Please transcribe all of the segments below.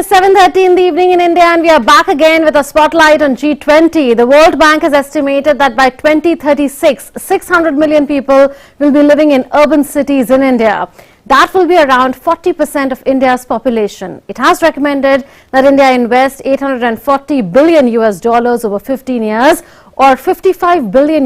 is 7:30 in the evening in India and we are back again with a spotlight on G20. The World Bank has estimated that by 2036, 600 million people will be living in urban cities in India. That will be around 40% of India's population. It has recommended that India invest $840 billion over 15 years or $55 billion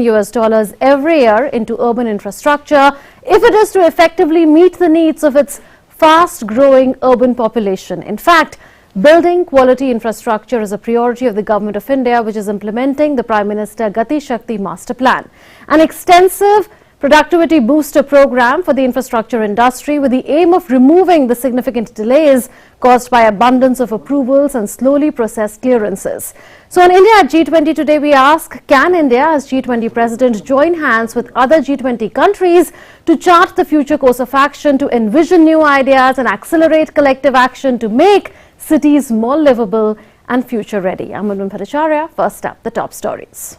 every year into urban infrastructure if it is to effectively meet the needs of its fast-growing urban population. In fact, building quality infrastructure is a priority of the Government of India, which is implementing the Prime Minister Gati Shakti Master Plan, an extensive productivity booster program for the infrastructure industry with the aim of removing the significant delays caused by abundance of approvals and slowly processed clearances. So on India at G20 today, we ask, can India as G20 president join hands with other G20 countries to chart the future course of action, to envision new ideas and accelerate collective action to make cities more livable and future ready? I'm Manvan Bhattacharya. First up, the top stories.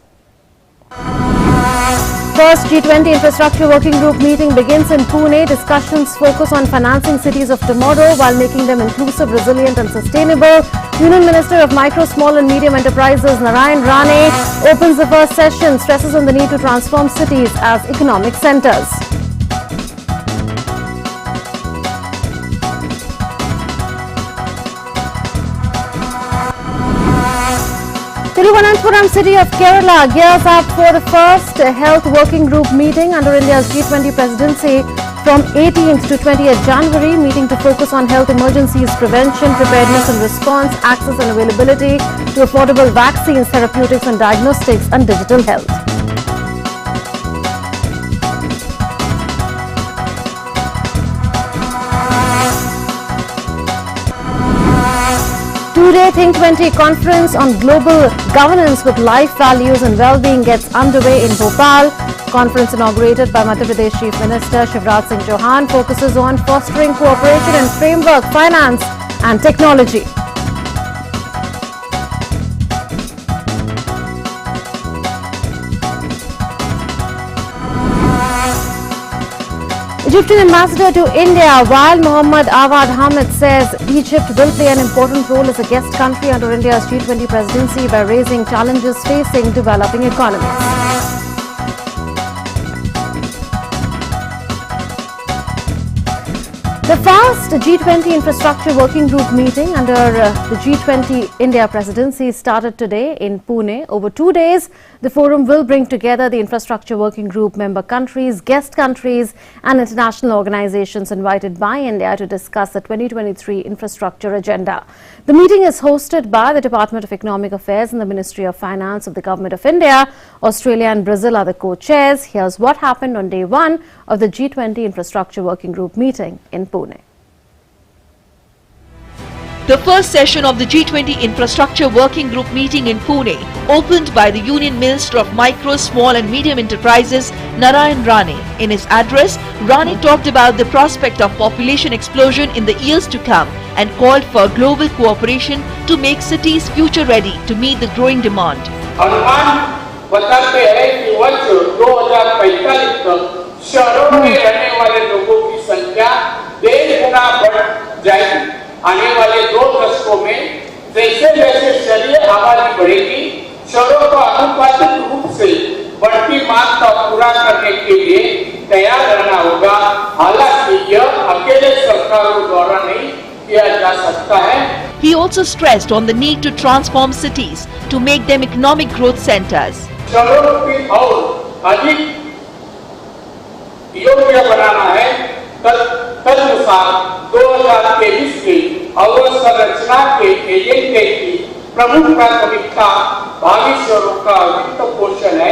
First G20 Infrastructure Working Group meeting begins in Pune. Discussions focus on financing cities of tomorrow while making them inclusive, resilient and sustainable. Union Minister of Micro, Small and Medium Enterprises Narayan Rane opens the first session, stresses on the need to transform cities as economic centres. Thiruvananthapuram city of Kerala gears up for the first Health Working Group meeting under India's G20 presidency from 18th to 20th January. Meeting to focus on health emergencies, prevention, preparedness and response, access and availability to affordable vaccines, therapeutics and diagnostics and digital health. Two-day Think 20 conference on global governance with life values and well-being gets underway in Bhopal. Conference inaugurated by Madhya Pradesh Chief Minister Shivraj Singh Chauhan focuses on fostering cooperation in framework, finance and technology. Egyptian ambassador to India, while Mohammad Awad Hamid says Egypt will play an important role as a guest country under India's G20 presidency by raising challenges facing developing economies. The first G20 Infrastructure Working Group meeting under the G20 India presidency started today in Pune. Over 2 days, the forum will bring together the Infrastructure Working Group member countries, guest countries and international organizations invited by India to discuss the 2023 infrastructure agenda. The meeting is hosted by the Department of Economic Affairs and the Ministry of Finance of the Government of India. Australia and Brazil are the co-chairs. Here's what happened on day one of the G20 Infrastructure Working Group meeting in Pune. The first session of the G20 Infrastructure Working Group meeting in Pune opened by the Union Minister of Micro, Small and Medium Enterprises Narayan Rane. In his address, Rane talked about the prospect of population explosion in the years to come and called for global cooperation to make cities future ready to meet the growing demand. अनुमान बताते हैं कि वर्ष 2045 तक शहरों में रहने वाले लोगों की संख्या 1.5 गुना बढ़ जाएगी। आने वाले 2 दशकों में जैसे जैसे शहरी आबादी बढ़ेगी, शहरों को अनुपातिक रूप से बढ़ती मांग को पूरा करने के लिए तैयार रहना होगा। हालांकि यह अकेले सरकारों द्वारा नहीं किया जा सकता है। He also stressed on the need to transform cities to make them economic growth centers. शहरों की और अधिक योग्य बनाना है। तदनुसार 2023 के अवसंरचना के एजेंडे की प्रमुख प्राथमिकता भावी शहरों का वित्त पोषण है।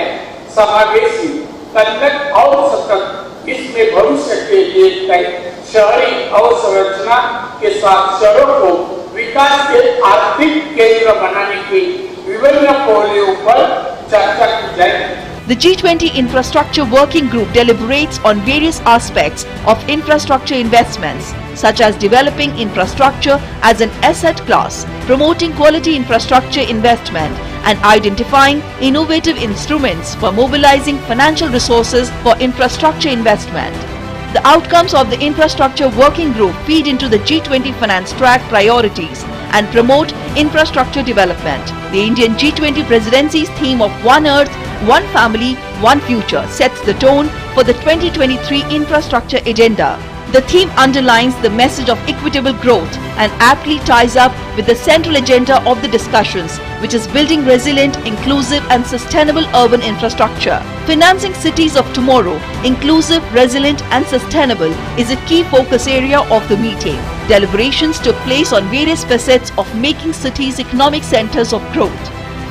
समावेशी, तन्मय और सतत इसमें भविष्य के लिए शहरी अवसंरचना के साथ शहरों को विकास के आर्थिक केंद्र बनाने की विभिन्न पहलुओं पर चर्चा की जाएगी। The G20 Infrastructure Working Group deliberates on various aspects of infrastructure investments, such as developing infrastructure as an asset class, promoting quality infrastructure investment, and identifying innovative instruments for mobilizing financial resources for infrastructure investment. The outcomes of the Infrastructure Working Group feed into the G20 finance track priorities and promote infrastructure development. The Indian G20 presidency's theme of One Earth, One Family, One Future sets the tone for the 2023 infrastructure agenda. The theme underlines the message of equitable growth and aptly ties up with the central agenda of the discussions, which is building resilient, inclusive and sustainable urban infrastructure. Financing cities of tomorrow, inclusive, resilient and sustainable, is a key focus area of the meeting. Deliberations took place on various facets of making cities economic centers of growth.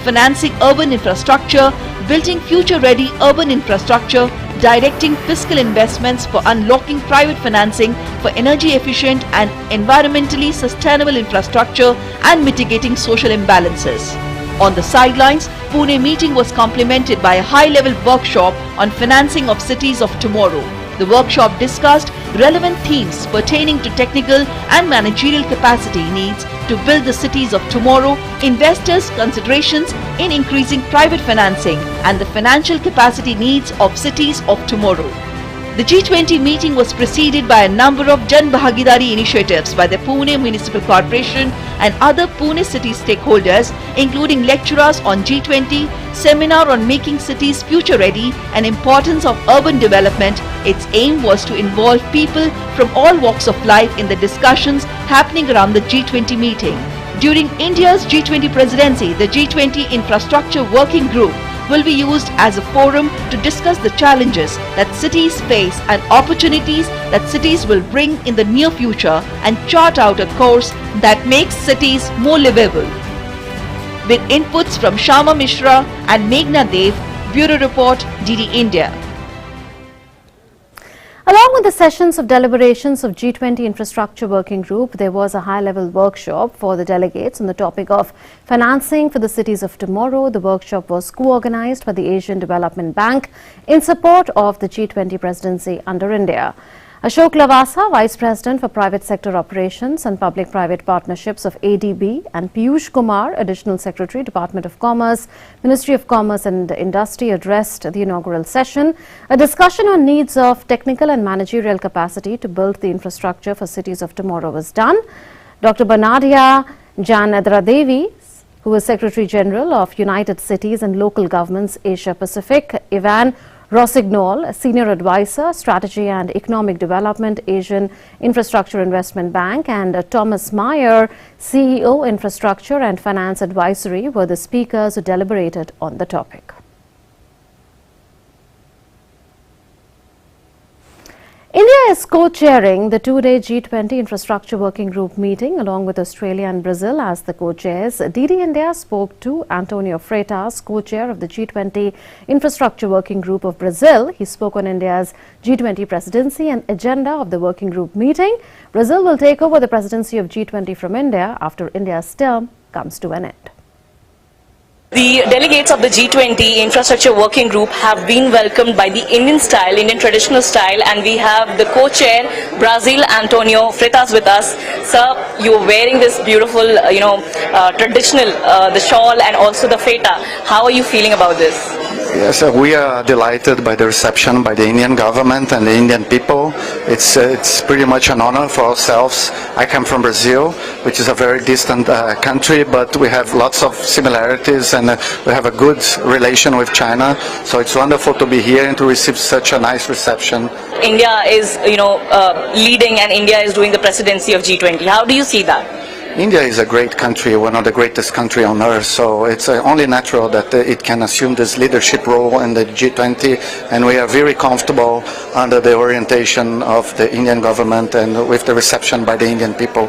Financing urban infrastructure, building future-ready urban infrastructure, directing fiscal investments for unlocking private financing for energy-efficient and environmentally sustainable infrastructure and mitigating social imbalances. On the sidelines, Pune meeting was complemented by a high-level workshop on financing of cities of tomorrow. The workshop discussed relevant themes pertaining to technical and managerial capacity needs to build the cities of tomorrow, investors' considerations in increasing private financing, and the financial capacity needs of cities of tomorrow. The G20 meeting was preceded by a number of Jan Bhagidari initiatives by the Pune Municipal Corporation and other Pune city stakeholders, including lecturers on G20, seminar on making cities future ready and importance of urban development. Its aim was to involve people from all walks of life in the discussions happening around the G20 meeting. During India's G20 presidency, the G20 Infrastructure Working Group will be used as a forum to discuss the challenges that cities face and opportunities that cities will bring in the near future and chart out a course that makes cities more livable. With inputs from Shama Mishra and Meghna Dev, Bureau Report, DD India. Along with the sessions of deliberations of G20 Infrastructure Working Group, there was a high-level workshop for the delegates on the topic of financing for the cities of tomorrow. The workshop was co-organized by the Asian Development Bank in support of the G20 presidency under India. Ashok Lavasa, Vice President for Private Sector Operations and Public-Private Partnerships of ADB, and Piyush Kumar, Additional Secretary, Department of Commerce, Ministry of Commerce and Industry, addressed the inaugural session. A discussion on needs of technical and managerial capacity to build the infrastructure for cities of tomorrow was done. Dr. Banadia Janadradevi, who was Secretary General of United Cities and Local Governments Asia Pacific, Ivan Rossignol, Senior Advisor, Strategy and Economic Development, Asian Infrastructure Investment Bank, and Thomas Meyer, CEO, Infrastructure and Finance Advisory, were the speakers who deliberated on the topic. India is co-chairing the two-day G20 Infrastructure Working Group meeting along with Australia and Brazil as the co-chairs. DD India spoke to Antonio Freitas, co-chair of the G20 Infrastructure Working Group of Brazil. He spoke on India's G20 presidency and agenda of the working group meeting. Brazil will take over the presidency of G20 from India after India's term comes to an end. The delegates of the G20 Infrastructure Working Group have been welcomed by the Indian style, Indian traditional style, and we have the co-chair, Brazil, Antonio Freitas with us. Sir, you're wearing this beautiful, traditional, the shawl and also the feta. How are you feeling about this? Yes, we are delighted by the reception by the Indian government and the Indian people. It's pretty much an honor for ourselves. I come from Brazil, which is a very distant country, but we have lots of similarities and we have a good relation with China. So it's wonderful to be here and to receive such a nice reception. India is, leading, and India is doing the presidency of G20. How do you see that? India is a great country, one of the greatest countries on earth, so it's only natural that it can assume this leadership role in the G20, and we are very comfortable under the orientation of the Indian government and with the reception by the Indian people.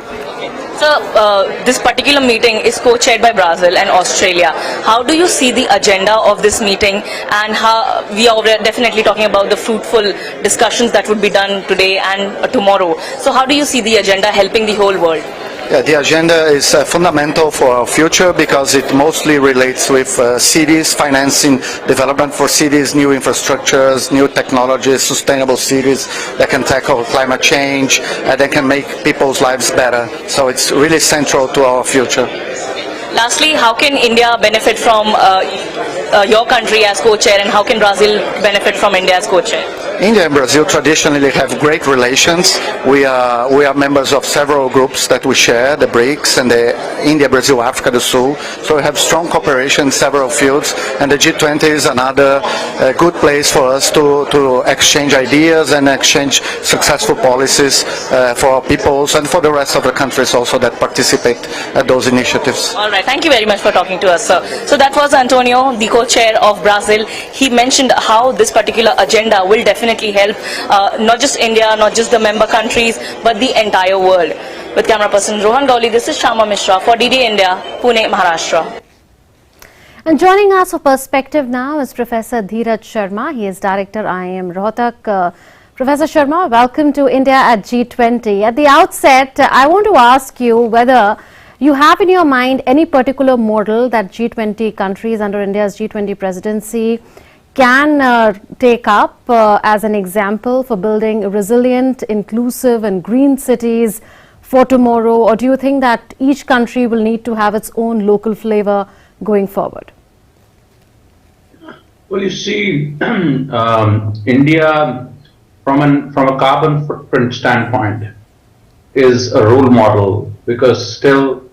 So, this particular meeting is co-chaired by Brazil and Australia. How do you see the agenda of this meeting, and how we are definitely talking about the fruitful discussions that would be done today and tomorrow. So how do you see the agenda helping the whole world? Yeah, the agenda is fundamental for our future because it mostly relates with cities, financing development for cities, new infrastructures, new technologies, sustainable cities that can tackle climate change, and that can make people's lives better. So it's really central to our future. Lastly, how can India benefit from your country as co-chair, and how can Brazil benefit from India as co-chair? India and Brazil traditionally have great relations. We are members of several groups that we share, the BRICS and the India, Brazil, Africa do Sul. So we have strong cooperation in several fields, and the G20 is another good place for us to exchange ideas and exchange successful policies for our peoples and for the rest of the countries also that participate at those initiatives. All right, thank you very much for talking to us, sir. So that was Antonio, the co-chair of Brazil. He mentioned how this particular agenda will definitely help not just India, not just the member countries, but the entire world. With camera person Rohan Gowli, this is Shama Mishra for DD India, Pune, Maharashtra. And joining us for Perspective now is Professor Dheeraj Sharma. He is Director IIM Rohtak. Professor Sharma, welcome to India at G20. At the outset, I want to ask you whether you have in your mind any particular model that G20 countries under India's G20 presidency can take up as an example for building resilient, inclusive and green cities for tomorrow, or do you think that each country will need to have its own local flavor going forward? Well, you see, India, from a carbon footprint standpoint, is a role model because still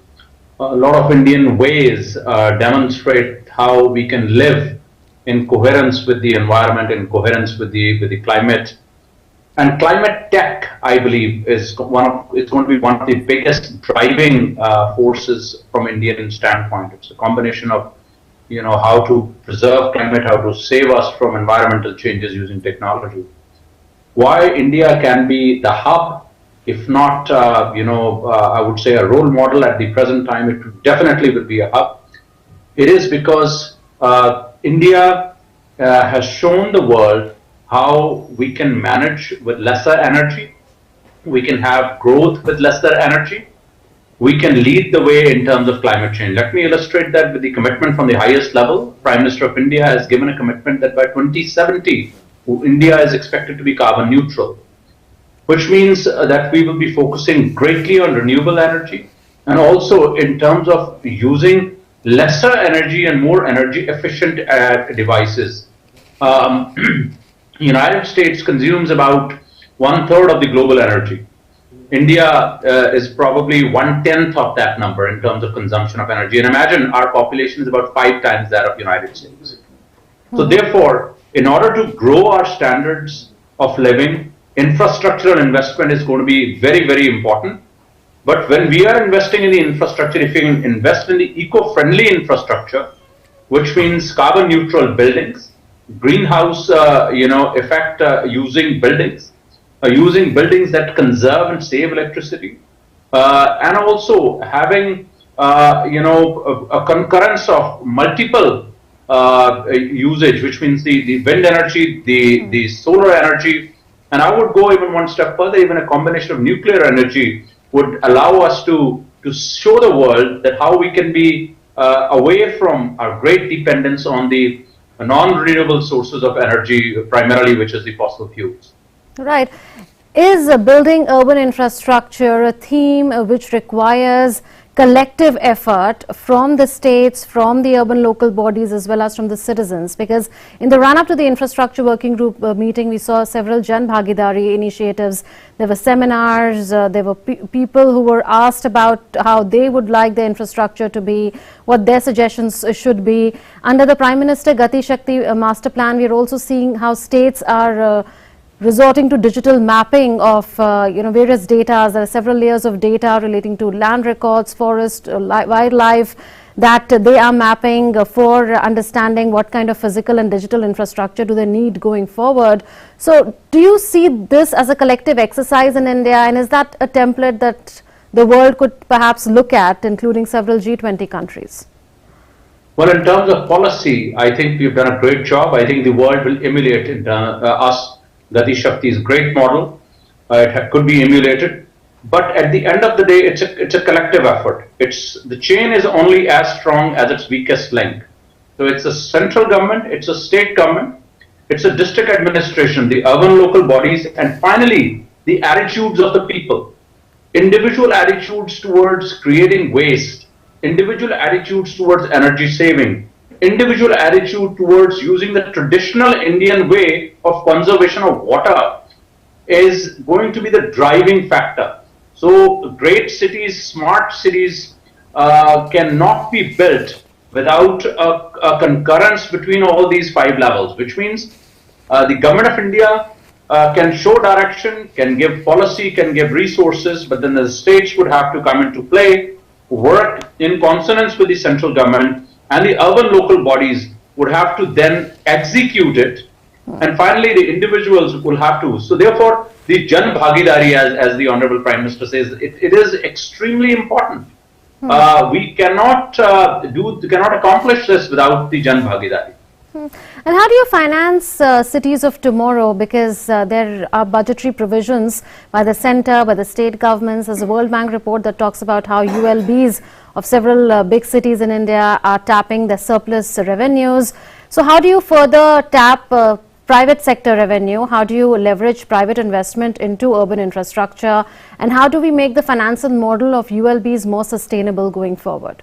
a lot of Indian ways demonstrate how we can live in coherence with the environment, in coherence with the climate. And climate tech, I believe, is it's going to be one of the biggest driving forces from Indian standpoint. It's a combination of, how to preserve climate, how to save us from environmental changes using technology. Why India can be the hub, if not, I would say a role model at the present time, it definitely will be a hub. It is because India has shown the world how we can manage with lesser energy, we can have growth with lesser energy, we can lead the way in terms of climate change. Let me illustrate that with the commitment from the highest level. Prime Minister of India has given a commitment that by 2070, India is expected to be carbon neutral, which means that we will be focusing greatly on renewable energy and also in terms of using lesser energy and more energy efficient devices. United States consumes about 1/3 of the global energy. India is probably 1/10 of that number in terms of consumption of energy. And imagine our population is about 5 times that of United States. So therefore, in order to grow our standards of living, infrastructural investment is going to be very, very important. But when we are investing in the infrastructure, if we can invest in the eco-friendly infrastructure, which means carbon neutral buildings, greenhouse effect using buildings that conserve and save electricity, and also having a concurrence of multiple usage, which means the wind energy, the solar energy, and I would go even one step further, even a combination of nuclear energy would allow us to show the world that how we can be away from our great dependence on the non-renewable sources of energy, primarily which is the fossil fuels. Right. Is building urban infrastructure a theme which requires collective effort from the states, from the urban local bodies as well as from the citizens? Because in the run-up to the infrastructure working group meeting, we saw several Jan Bhagidari initiatives. There were seminars, there were people who were asked about how they would like the infrastructure to be, what their suggestions should be. Under the Prime Minister Gati Shakti master plan, we are also seeing how states are resorting to digital mapping of various data. There are several layers of data relating to land records, forest, wildlife that they are mapping for understanding what kind of physical and digital infrastructure do they need going forward. So do you see this as a collective exercise in India, and is that a template that the world could perhaps look at, including several G20 countries? Well, in terms of policy, I think we've done a great job. I think the world will emulate us. Gati Shakti's great model. It could be emulated, but at the end of the day, it's a collective effort. The chain is only as strong as its weakest link. So it's a central government, it's a state government, it's a district administration, the urban local bodies, and finally the attitudes of the people. Individual attitudes towards creating waste, individual attitudes towards energy saving, individual attitude towards using the traditional Indian way of conservation of water is going to be the driving factor. So great cities, smart cities cannot be built without a concurrence between all these 5 levels, which means the government of India can show direction, can give policy, can give resources, but then the states would have to come into play, work in consonance with the central government, and the urban local bodies would have to then execute it. And finally, the individuals will have to. So therefore, the Jan Bhagidari, as the Honorable Prime Minister says, it is extremely important. We cannot cannot accomplish this without the Jan Bhagidari. And how do you finance cities of tomorrow? Because there are budgetary provisions by the centre, by the state governments. There's a World Bank report that talks about how ULBs of several big cities in India are tapping the surplus revenues. So how do you further tap private sector revenue? How do you leverage private investment into urban infrastructure? And how do we make the financial model of ULBs more sustainable going forward?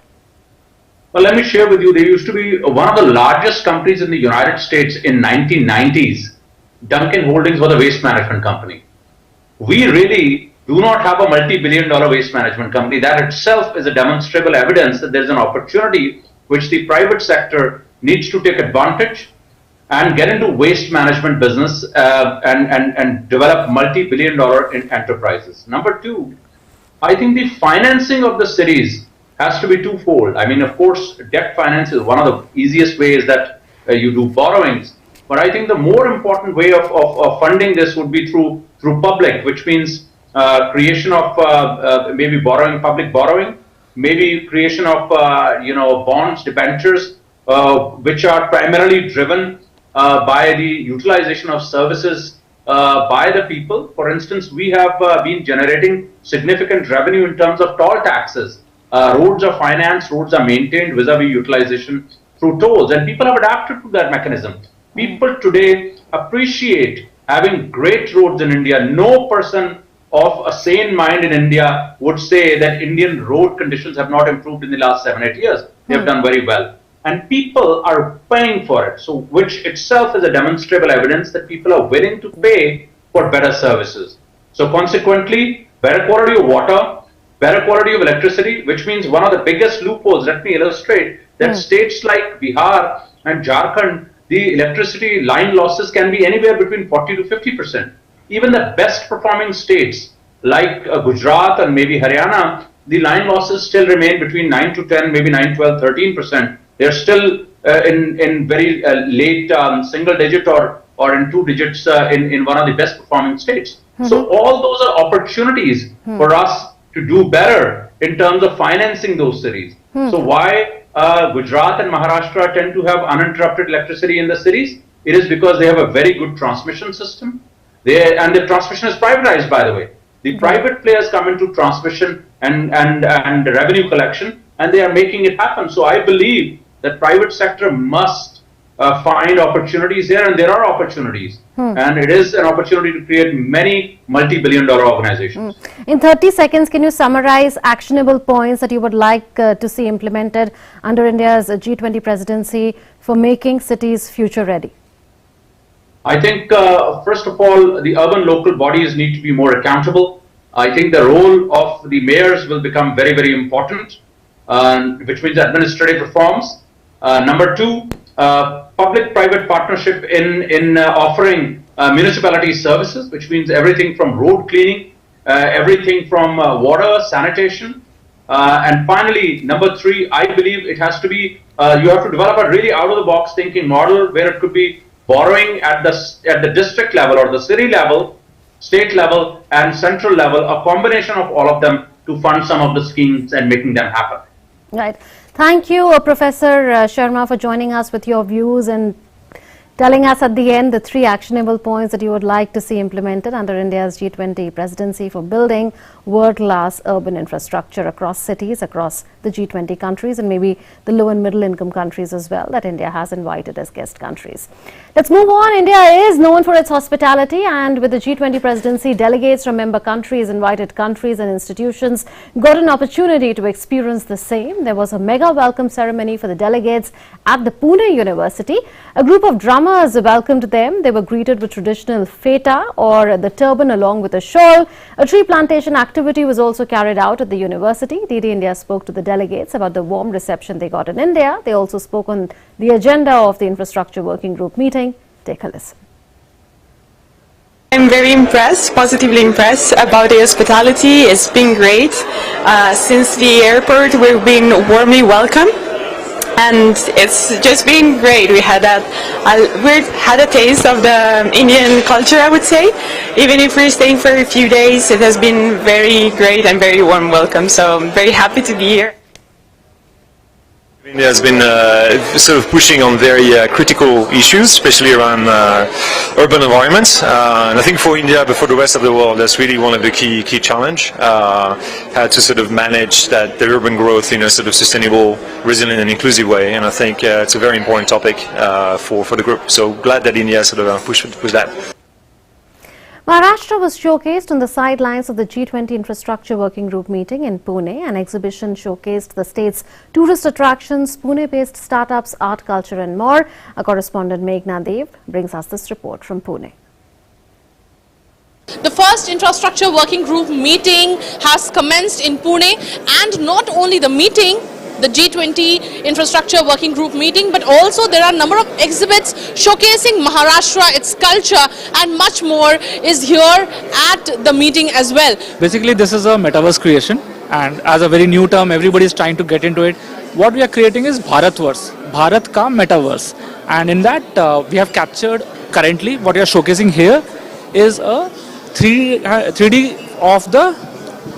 Well, let me share with you, there used to be one of the largest companies in the United States in 1990s. Duncan Holdings was a waste management company. We really do not have a multi-billion-dollar waste management company. That itself is a demonstrable evidence that there's an opportunity which the private sector needs to take advantage and get into waste management business and develop multi-billion-dollar enterprises. Number 2, I think the financing of the cities has to be twofold. I mean, of course, debt finance is one of the easiest ways that you do borrowings. But I think the more important way of funding this would be through public, which means creation of maybe public borrowing, maybe creation of bonds, debentures, which are primarily driven by the utilization of services by the people. For instance, we have been generating significant revenue in terms of toll taxes. Roads are financed, roads are maintained vis-a-vis utilization through tolls, and people have adapted to that mechanism. People today appreciate having great roads in India. No person of a sane mind in India would say that Indian road conditions have not improved in the last 7-8 years. They have done very well. And people are paying for it, so which itself is a demonstrable evidence that people are willing to pay for better services. So consequently, better quality of water, better quality of electricity, which means one of the biggest loopholes, let me illustrate, that states like Bihar and Jharkhand, the electricity line losses can be anywhere between 40 to 50%. Even the best performing states like Gujarat and maybe Haryana, the line losses still remain between 9 to 10, maybe 9, 12, 13%. They're still in very late single digit or in 2 digits in one of the best performing states. So all those are opportunities for us to do better in terms of financing those cities. So why Gujarat and Maharashtra tend to have uninterrupted electricity in the cities? It is because they have a very good transmission system. And the transmission is privatized, by the way. The private players come into transmission and revenue collection, and they are making it happen. So I believe that private sector must find opportunities there, and there are opportunities. And it is an opportunity to create many multi-billion-dollar organizations. In 30 seconds, can you summarize actionable points that you would like to see implemented under India's G20 presidency for making cities future ready? I think, first of all, the urban local bodies need to be more accountable. I think the role of the mayors will become very, very important, which means administrative reforms. Number 2, public-private partnership in offering municipality services, which means everything from road cleaning, everything from water, sanitation. And finally, number 3, I believe it has to be, you have to develop a really out-of-the-box thinking model where it could be borrowing at the district level or the city level, state level and central level, a combination of all of them to fund some of the schemes and making them happen. Right. Thank you, Professor Sharma, for joining us with your views, and telling us at the end the 3 actionable points that you would like to see implemented under India's G20 presidency for building world-class urban infrastructure across cities, across the G20 countries, and maybe the low and middle income countries as well that India has invited as guest countries. Let's move on. India is known for its hospitality, and with the G20 presidency, delegates from member countries, invited countries and institutions got an opportunity to experience the same. There was a mega welcome ceremony for the delegates at the Pune University. A group of drummers welcomed them. They were greeted with traditional feta or the turban along with a shawl. A tree plantation activity was also carried out at the university. DD India spoke to the delegates about the warm reception they got in India. They also spoke on the agenda of the Infrastructure Working Group meeting. Take a listen. I'm very impressed, positively impressed about the hospitality. It's been great. Since the airport, we've been warmly welcomed, and it's just been great. We had a taste of the Indian culture, I would say. Even if we're staying for a few days, it has been very great and very warm welcome. So I'm very happy to be here. India has been sort of pushing on very critical issues, especially around urban environments. And I think for India, but for the rest of the world, that's really one of the key challenge. How to sort of manage the urban growth in a sort of sustainable, resilient, and inclusive way. And I think it's a very important topic for the group. So glad that India sort of pushed that. Maharashtra was showcased on the sidelines of the G20 Infrastructure Working Group meeting in Pune. An exhibition showcased the state's tourist attractions, Pune-based startups, art, culture and more. Our correspondent Meghna Dev brings us this report from Pune. The first Infrastructure Working Group meeting has commenced in Pune, and not only the meeting, the G20 Infrastructure Working Group meeting, but also there are a number of exhibits showcasing Maharashtra, its culture and much more is here at the meeting as well. Basically, this is a metaverse creation, and as a very new term, everybody is trying to get into it. What we are creating is Bharatverse, Bharat ka metaverse, and in that we have captured currently what we are showcasing here is a 3D of the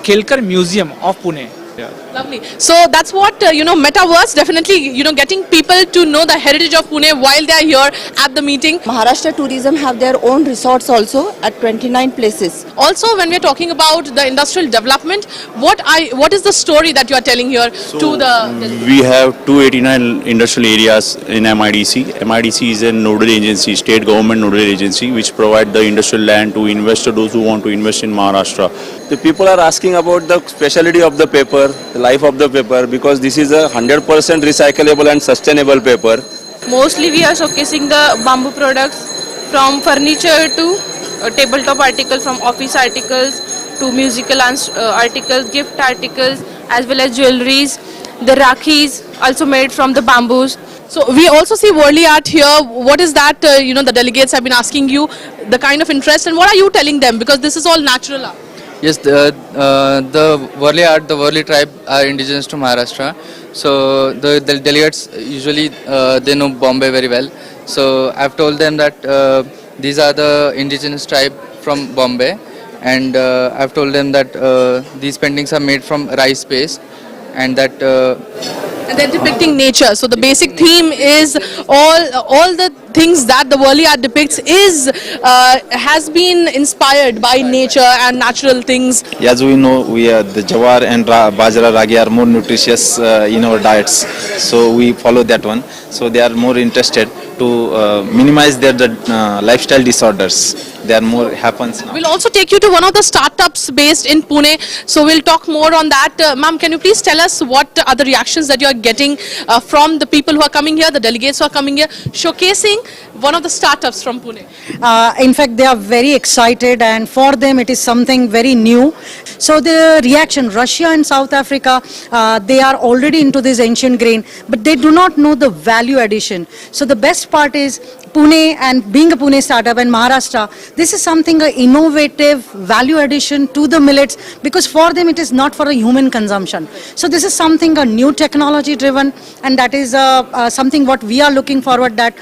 Kelkar Museum of Pune. Yeah. Lovely. So that's what, metaverse, definitely, getting people to know the heritage of Pune while they are here at the meeting. Maharashtra Tourism have their own resorts also at 29 places. Also, when we are talking about the industrial development, what is the story that you are telling here to the... We have 289 industrial areas in MIDC. MIDC is a nodal agency, state government nodal agency, which provide the industrial land to investors, those who want to invest in Maharashtra. The people are asking about the speciality of the paper, the life of the paper, because this is a 100% recyclable and sustainable paper. Mostly we are showcasing the bamboo products, from furniture to tabletop articles, from office articles to musical articles, gift articles, as well as jewelries. The rakhis also made from the bamboos. So we also see worldly art here. What is that, the delegates have been asking you, the kind of interest, and what are you telling them? Because this is all natural art. Yes, the Worli art, the Worli tribe are indigenous to Maharashtra. So the delegates usually they know Bombay very well. So I've told them that these are the indigenous tribe from Bombay, and I've told them that these paintings are made from rice paste, and that. And they're depicting nature. So the basic theme is all the things that the Worli art depicts has been inspired by nature and natural things. As we know, the jawar and bajra ragi are more nutritious in our diets, so we follow that one. So they are more interested to minimize their lifestyle disorders. They are more happens now. We'll also take you to one of the startups based in Pune. So we'll talk more on that. Ma'am, can you please tell us what are the reactions that you are getting from the people who are coming here, the delegates who are coming here, showcasing one of the startups from Pune? In fact, they are very excited, and for them it is something very new. So the reaction, Russia and South Africa, they are already into this ancient grain, but they do not know the value addition. So the best part is Pune, and being a Pune startup, and Maharashtra, this is something innovative value addition to the millets, because for them it is not for a human consumption. So this is something a new technology driven, and that is something what we are looking forward, that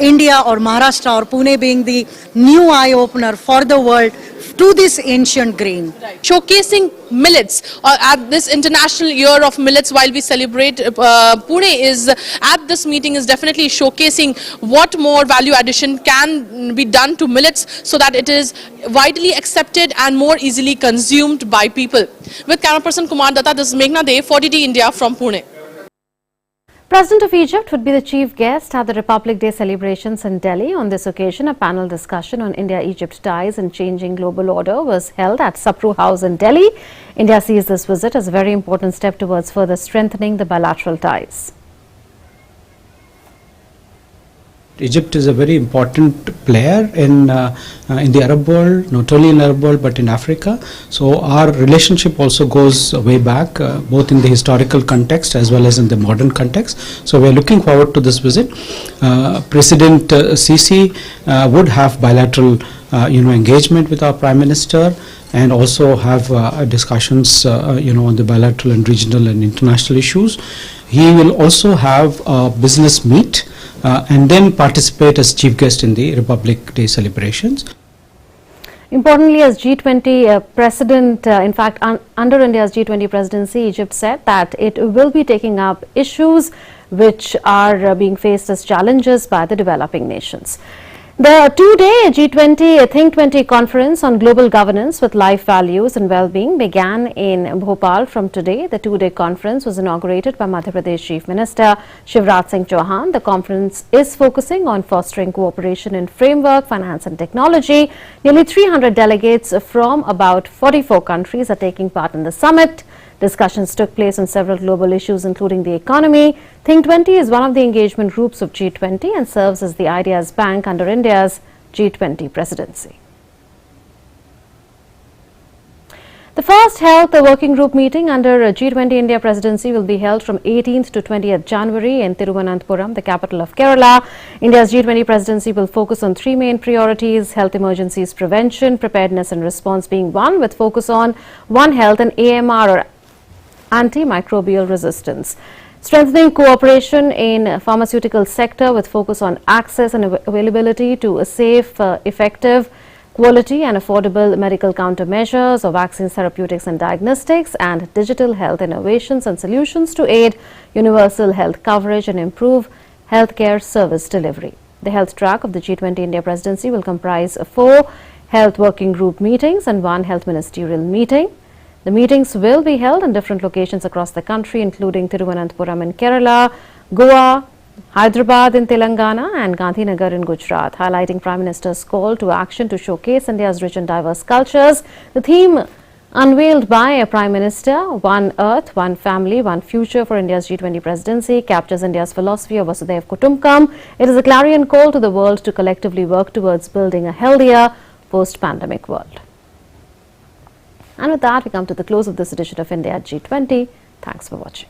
India or Maharashtra or Pune being the new eye opener for the world to this ancient grain. Showcasing millets at this International Year of Millets while we celebrate Pune is at this meeting is definitely showcasing what more value addition can be done to millets so that it is widely accepted and more easily consumed by people. With camera person Kumar Datta, this is Meghna Dev for DD India from Pune. President of Egypt would be the chief guest at the Republic Day celebrations in Delhi. On this occasion, a panel discussion on India-Egypt ties and changing global order was held at Sapru House in Delhi. India sees this visit as a very important step towards further strengthening the bilateral ties. Egypt is a very important player in the Arab world, not only in Arab world but in Africa. So our relationship also goes way back, both in the historical context as well as in the modern context. So we are looking forward to this visit. President Sisi would have bilateral, engagement with our Prime Minister, and also have discussions, on the bilateral and regional and international issues. He will also have a business meet and then participate as chief guest in the Republic Day celebrations. Importantly, as G20 president, in fact, under India's G20 presidency, Egypt said that it will be taking up issues which are being faced as challenges by the developing nations. The two-day G20 Think 20 conference on global governance with life values and well-being began in Bhopal from today. The two-day conference was inaugurated by Madhya Pradesh Chief Minister Shivraj Singh Chauhan. The conference is focusing on fostering cooperation in framework, finance and technology. Nearly 300 delegates from about 44 countries are taking part in the summit. Discussions took place on several global issues, including the economy. Think 20 is one of the engagement groups of G20 and serves as the Ideas Bank under India's G20 presidency. The first health working group meeting under G20 India presidency will be held from 18th to 20th January in Thiruvananthapuram, the capital of Kerala. India's G20 presidency will focus on three main priorities: health emergencies prevention, preparedness and response being one, with focus on One Health and AMR or antimicrobial resistance. Strengthening cooperation in pharmaceutical sector with focus on access and availability to a safe, effective, quality and affordable medical countermeasures of vaccines, therapeutics and diagnostics, and digital health innovations and solutions to aid universal health coverage and improve healthcare service delivery. The health track of the G20 India presidency will comprise 4 health working group meetings and 1 health ministerial meeting. The meetings will be held in different locations across the country, including Thiruvananthapuram in Kerala, Goa, Hyderabad in Telangana and Gandhinagar in Gujarat, highlighting Prime Minister's call to action to showcase India's rich and diverse cultures. The theme unveiled by Prime Minister, One Earth, One Family, One Future for India's G20 presidency, captures India's philosophy of Vasudhaiva Kutumbakam. It is a clarion call to the world to collectively work towards building a healthier post-pandemic world. And with that, we come to the close of this edition of India at G20. Thanks for watching.